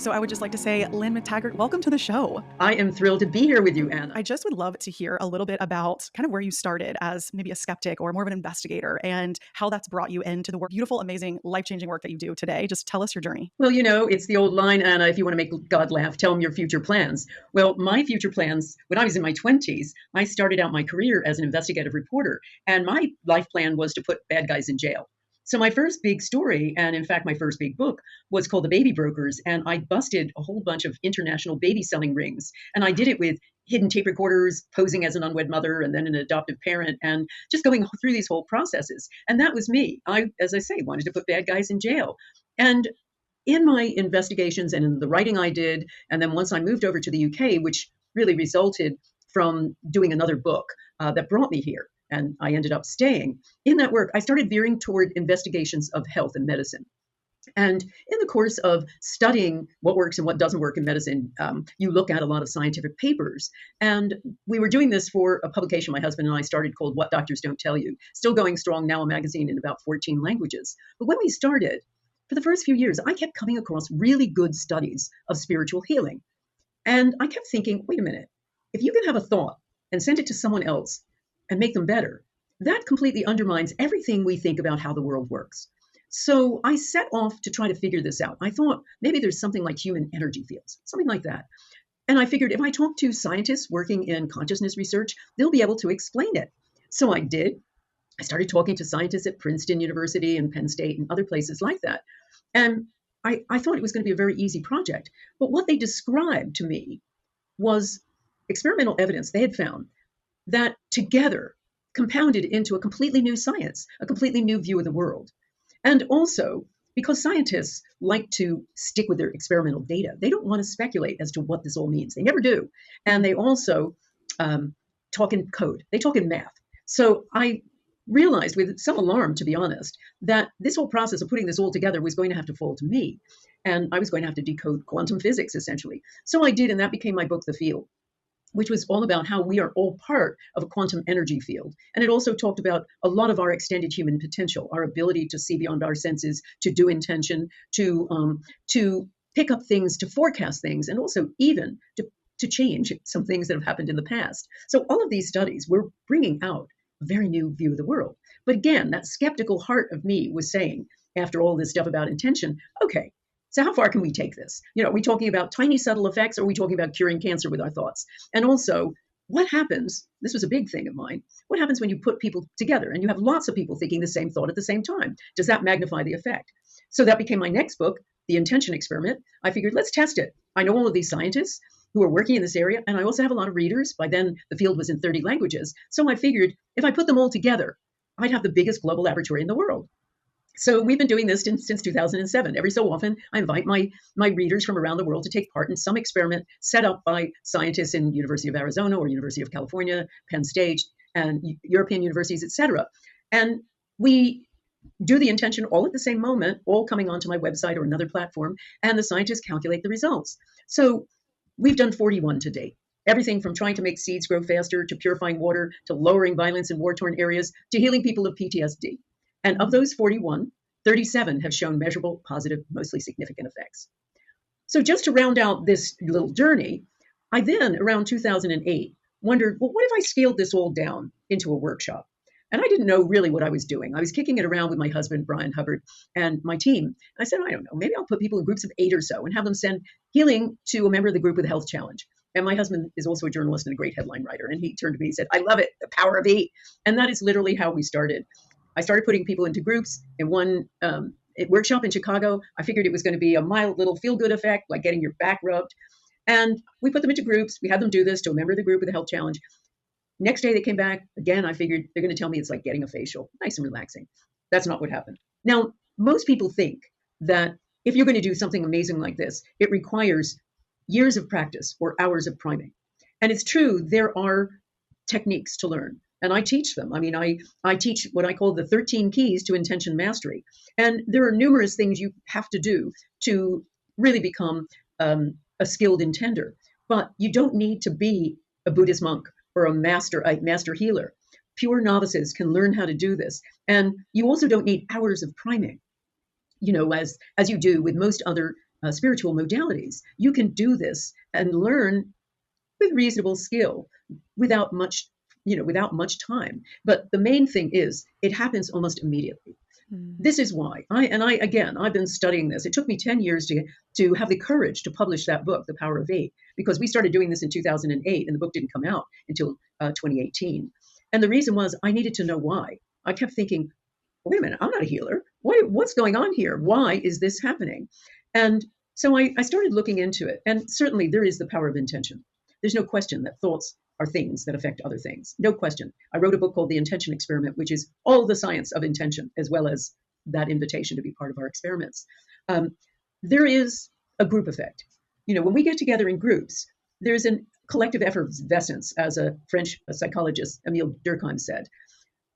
So I would just like to say, Lynne McTaggart, welcome to the show. I am thrilled to be here with you, Anna. I just would love to hear a little bit about kind of where you started as maybe a skeptic or more of an investigator and how that's brought you into the beautiful, amazing, life-changing work that you do today. Just tell us your journey. Well, it's the old line, Anna, if you want to make God laugh, tell him your future plans. Well, my future plans, when I was in my 20s, I started out my career as an investigative reporter, and my life plan was to put bad guys in jail. So my first big story, and in fact, my first big book, was called The Baby Brokers, and I busted a whole bunch of international baby selling rings. And I did it with hidden tape recorders, posing as an unwed mother and then an adoptive parent, and just going through these whole processes. And that was me. I, as I say, wanted to put bad guys in jail. And in my investigations and in the writing I did, and then once I moved over to the UK, which really resulted from doing another book that brought me here, and I ended up staying. In that work, I started veering toward investigations of health and medicine. And in the course of studying what works and what doesn't work in medicine, you look at a lot of scientific papers. And we were doing this for a publication my husband and I started called What Doctors Don't Tell You, still going strong, now a magazine in about 14 languages. But when we started, for the first few years, I kept coming across really good studies of spiritual healing. And I kept thinking, wait a minute, if you can have a thought and send it to someone else and make them better, that completely undermines everything we think about how the world works. So I set off to try to figure this out. I thought maybe there's something like human energy fields, something like that. And I figured if I talk to scientists working in consciousness research, they'll be able to explain it. So I did. I started talking to scientists at Princeton University and Penn State and other places like that. And I thought it was going to be a very easy project. But what they described to me was experimental evidence they had found that together compounded into a completely new science, a completely new view of the world. And also, because scientists like to stick with their experimental data, they don't want to speculate as to what this all means. They never do. And they also talk in code, they talk in math. So I realized with some alarm, to be honest, that this whole process of putting this all together was going to have to fall to me. And I was going to have to decode quantum physics, essentially. So I did, and that became my book, The Field, which was all about how we are all part of a quantum energy field. And it also talked about a lot of our extended human potential, our ability to see beyond our senses, to do intention, to pick up things, to forecast things, and also even to change some things that have happened in the past. So all of these studies were bringing out a very new view of the world. But again, that skeptical heart of me was saying, after all this stuff about intention, okay, so how far can we take this? Are we talking about tiny subtle effects, or are we talking about curing cancer with our thoughts? And also, what happens, this was a big thing of mine, what happens when you put people together and you have lots of people thinking the same thought at the same time? Does that magnify the effect? So that became my next book, The Intention Experiment. I figured, let's test it. I know all of these scientists who are working in this area, and I also have a lot of readers. By then, the field was in 30 languages. So I figured if I put them all together, I'd have the biggest global laboratory in the world. So we've been doing this since 2007. Every so often, I invite my readers from around the world to take part in some experiment set up by scientists in University of Arizona or University of California, Penn State, and European universities, et cetera. And we do the intention all at the same moment, all coming onto my website or another platform, and the scientists calculate the results. So we've done 41 to date. Everything from trying to make seeds grow faster, to purifying water, to lowering violence in war-torn areas, to healing people of PTSD. And of those 41, 37 have shown measurable, positive, mostly significant effects. So just to round out this little journey, I then, around 2008, wondered, well, what if I scaled this all down into a workshop? And I didn't know really what I was doing. I was kicking it around with my husband, Brian Hubbard, and my team. I said, I don't know, maybe I'll put people in groups of 8 or so and have them send healing to a member of the group with a health challenge. And my husband is also a journalist and a great headline writer. And he turned to me and said, I love it, the power of E. And that is literally how we started. I started putting people into groups in one workshop in Chicago. I figured it was going to be a mild little feel-good effect, like getting your back rubbed. And we put them into groups. We had them do this to a member of the group with a health challenge. Next day they came back. Again, I figured they're going to tell me it's like getting a facial, nice and relaxing. That's not what happened. Now, most people think that if you're going to do something amazing like this, it requires years of practice or hours of priming. And it's true, there are techniques to learn. And I teach them. I mean, I teach what I call the 13 keys to intention mastery. And there are numerous things you have to do to really become a skilled intender. But you don't need to be a Buddhist monk or a master healer. Pure novices can learn how to do this. And you also don't need hours of priming, as you do with most other spiritual modalities. You can do this and learn with reasonable skill without much, without much time. But the main thing is it happens almost immediately. Mm. This is why I've been studying this. It took me 10 years to have the courage to publish that book, The Power of Eight, because we started doing this in 2008 and the book didn't come out until 2018. And the reason was I needed to know why. I kept thinking, wait a minute, I'm not a healer. What's going on here? Why is this happening? And so I started looking into it. And certainly there is the power of intention. There's no question that thoughts are things that affect other things. No question. I wrote a book called The Intention Experiment, which is all the science of intention, as well as that invitation to be part of our experiments. There is a group effect. When we get together in groups, there's a collective effervescence, as a French psychologist, Emile Durkheim, said.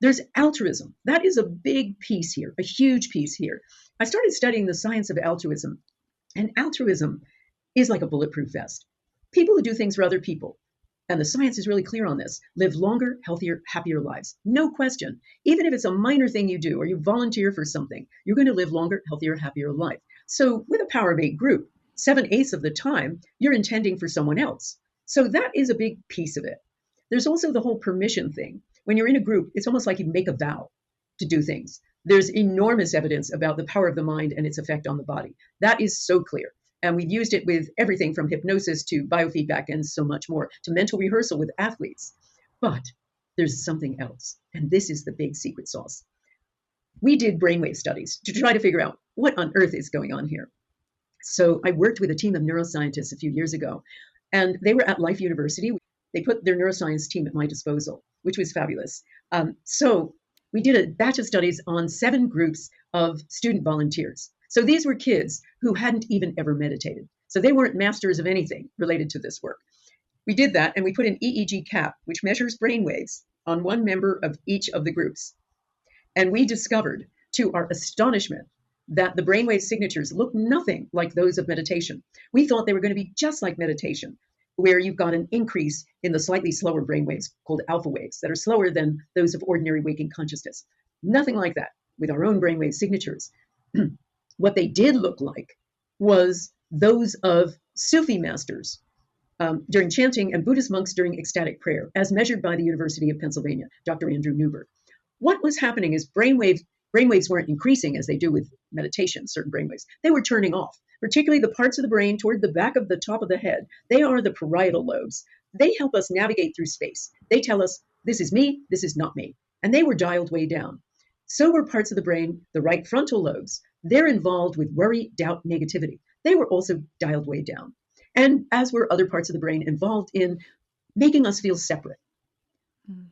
There's altruism. That is a big piece here, a huge piece here. I started studying the science of altruism, and altruism is like a bulletproof vest. People who do things for other people, and the science is really clear on this, live longer, healthier, happier lives. No question. Even if it's a minor thing you do or you volunteer for something, you're going to live longer, healthier, happier life. So with a Power of Eight group, 7/8 of the time, you're intending for someone else. So that is a big piece of it. There's also the whole permission thing. When you're in a group, it's almost like you make a vow to do things. There's enormous evidence about the power of the mind and its effect on the body. That is so clear. And we've used it with everything from hypnosis to biofeedback and so much more, to mental rehearsal with athletes. But there's something else. And this is the big secret sauce. We did brainwave studies to try to figure out what on earth is going on here. So I worked with a team of neuroscientists a few years ago, and they were at Life University. They put their neuroscience team at my disposal, which was fabulous. So we did a batch of studies on 7 groups of student volunteers. So these were kids who hadn't even ever meditated. So they weren't masters of anything related to this work. We did that, and we put an EEG cap, which measures brain waves, on one member of each of the groups. And we discovered, to our astonishment, that the brainwave signatures look nothing like those of meditation. We thought they were going to be just like meditation, where you've got an increase in the slightly slower brainwaves called alpha waves that are slower than those of ordinary waking consciousness. Nothing like that with our own brainwave signatures. What they did look like was those of Sufi masters during chanting and Buddhist monks during ecstatic prayer, as measured by the University of Pennsylvania, Dr. Andrew Newberg. What was happening is brainwaves weren't increasing as they do with meditation, certain brainwaves. They were turning off, particularly the parts of the brain toward the back of the top of the head. They are the parietal lobes. They help us navigate through space. They tell us, this is me, this is not me. And they were dialed way down. So were parts of the brain, the right frontal lobes. They're involved with worry, doubt, negativity. They were also dialed way down. And as were other parts of the brain involved in making us feel separate.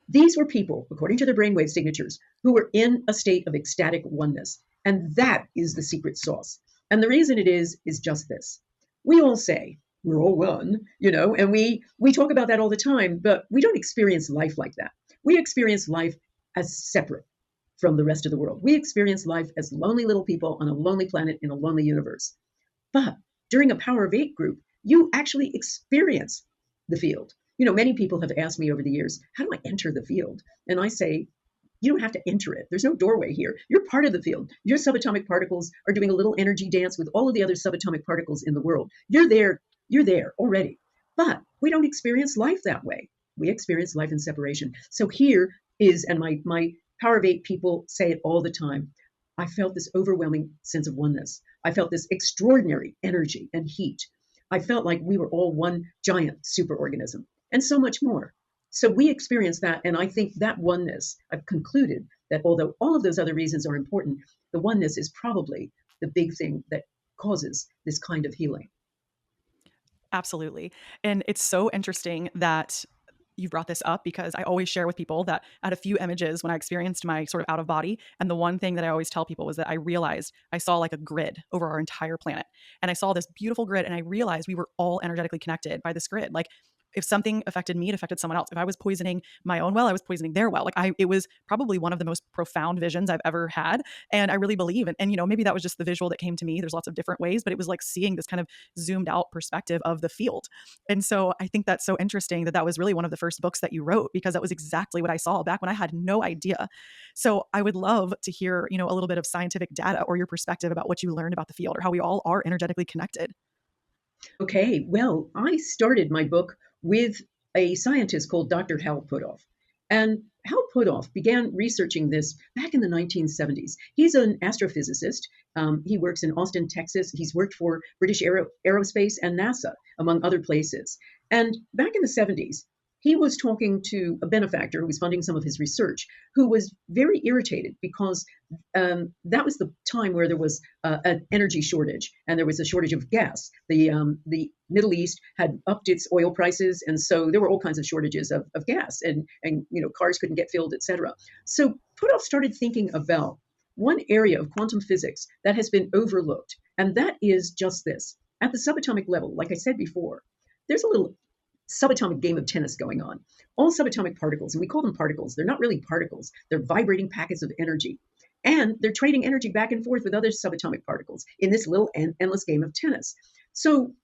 These were people, according to their brainwave signatures, who were in a state of ecstatic oneness. And that is the secret sauce. And the reason it is just this. We all say, we're all one, and we talk about that all the time, but we don't experience life like that. We experience life as separate from the rest of the world. We experience life as lonely little people on a lonely planet in a lonely universe. But during a Power of Eight group, you actually experience the field. Many people have asked me over the years, how do I enter the field? And I say, you don't have to enter it. There's no doorway here. You're part of the field. Your subatomic particles are doing a little energy dance with all of the other subatomic particles in the world. You're there already. But we don't experience life that way. We experience life in separation. So here is, and my Power of Eight people say it all the time, I felt this overwhelming sense of oneness. I felt this extraordinary energy and heat. I felt like we were all one giant superorganism, and so much more. So we experience that, and I think that oneness, I've concluded that although all of those other reasons are important, the oneness is probably the big thing that causes this kind of healing. Absolutely. And it's so interesting that you brought this up, because I always share with people that I had a few images when I experienced my sort of out of body. And the one thing that I always tell people was that I realized I saw like a grid over our entire planet. And I saw this beautiful grid, and I realized we were all energetically connected by this grid. Like if something affected me, it affected someone else. If I was poisoning my own well, I was poisoning their well. Like it was probably one of the most profound visions I've ever had. And I really believe in, and maybe that was just the visual that came to me. There's lots of different ways, but it was like seeing this kind of zoomed out perspective of the field. And so I think that's so interesting that that was really one of the first books that you wrote, because that was exactly what I saw back when I had no idea. So I would love to hear, a little bit of scientific data or your perspective about what you learned about the field or how we all are energetically connected. Okay, well, I started my book with a scientist called Dr. Hal Puthoff. And Hal Puthoff began researching this back in the 1970s. He's an astrophysicist. He works in Austin, Texas. He's worked for British Aerospace and NASA, among other places. And back in the 70s, he was talking to a benefactor who was funding some of his research, who was very irritated because that was the time where there was an energy shortage and there was a shortage of gas. The Middle East had upped its oil prices, and so there were all kinds of shortages of gas, and cars couldn't get filled, etc. So Puthoff started thinking about one area of quantum physics that has been overlooked, and that is just this: at the subatomic level, like I said before, there's a little subatomic game of tennis going on. All subatomic particles, and we call them particles, they're not really particles, they're vibrating packets of energy. And they're trading energy back and forth with other subatomic particles in this little endless game of tennis. So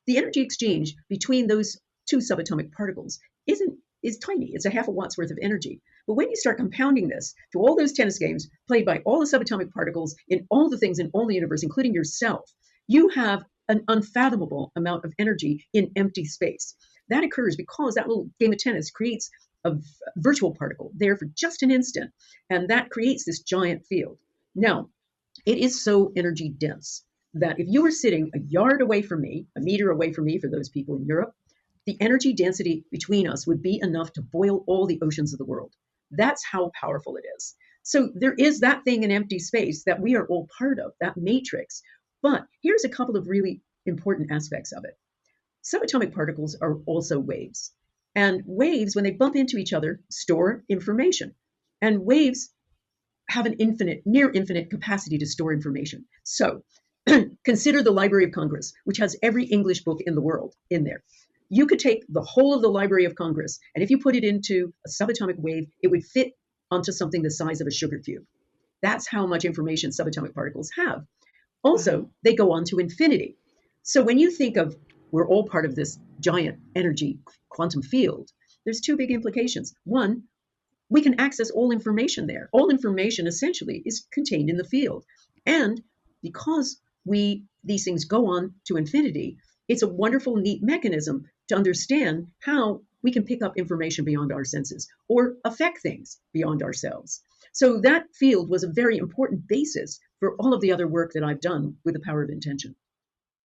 the energy exchange between those two subatomic particles is tiny. It's a half a watt's worth of energy. But when you start compounding this to all those tennis games played by all the subatomic particles in all the things in all the universe, including yourself, you have an unfathomable amount of energy in empty space. That occurs because that little game of tennis creates a virtual particle there for just an instant, and that creates this giant field. Now, it is so energy dense that if you were sitting a yard away from me, a meter away from me for those people in Europe, the energy density between us would be enough to boil all the oceans of the world. That's how powerful it is. So there is that thing in empty space that we are all part of, that matrix. But here's a couple of really important aspects of it. Subatomic particles are also waves. And waves, when they bump into each other, store information. And waves have an near infinite capacity to store information. So consider the Library of Congress, which has every English book in the world in there. You could take the whole of the Library of Congress, and if you put it into a subatomic wave, it would fit onto something the size of a sugar cube. That's how much information subatomic particles have. Also, Wow. they go on to infinity. So when you think of we're all part of this giant energy quantum field, there's two big implications. One, we can access all information there. All information essentially is contained in the field. And because these things go on to infinity, it's a wonderful, neat mechanism to understand how we can pick up information beyond our senses or affect things beyond ourselves. So that field was a very important basis for all of the other work that I've done with the power of intention.